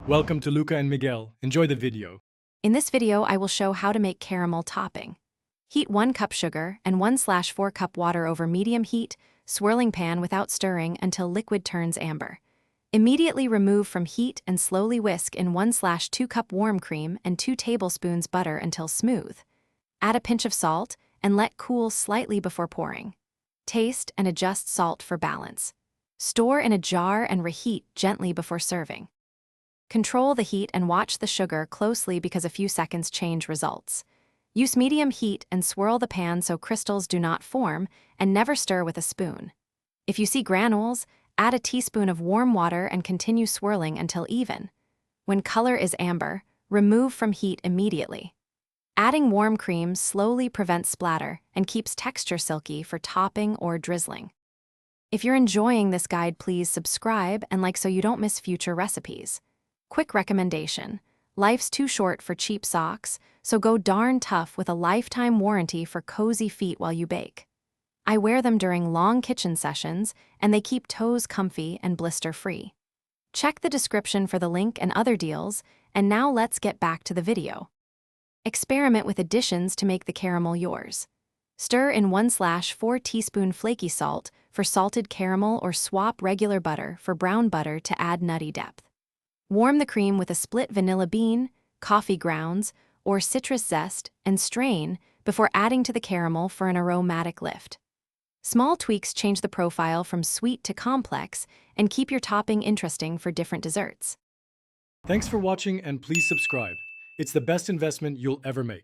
Welcome to Luca and Miguel. Enjoy the video. In this video, I will show how to make caramel topping. Heat 1 cup sugar and 1/4 cup water over medium heat, swirling pan without stirring until liquid turns amber. Immediately remove from heat and slowly whisk in 1/2 cup warm cream and 2 tablespoons butter until smooth. Add a pinch of salt and let cool slightly before pouring. Taste and adjust salt for balance. Store in a jar and reheat gently before serving. Control the heat and watch the sugar closely because a few seconds change results. Use medium heat and swirl the pan so crystals do not form, and never stir with a spoon. If you see granules, add a teaspoon of warm water and continue swirling until even. When color is amber, remove from heat immediately. Adding warm cream slowly prevents splatter and keeps texture silky for topping or drizzling. If you're enjoying this guide, please subscribe and like so you don't miss future recipes. Quick recommendation: life's too short for cheap socks, so go darn tough with a lifetime warranty for cozy feet while you bake. I wear them during long kitchen sessions, and they keep toes comfy and blister-free. Check the description for the link and other deals, and now let's get back to the video. Experiment with additions to make the caramel yours. Stir in 1/4 teaspoon flaky salt for salted caramel or swap regular butter for brown butter to add nutty depth. Warm the cream with a split vanilla bean, coffee grounds, or citrus zest and strain before adding to the caramel for an aromatic lift. Small tweaks change the profile from sweet to complex and keep your topping interesting for different desserts. Thanks for watching and please subscribe. It's the best investment you'll ever make.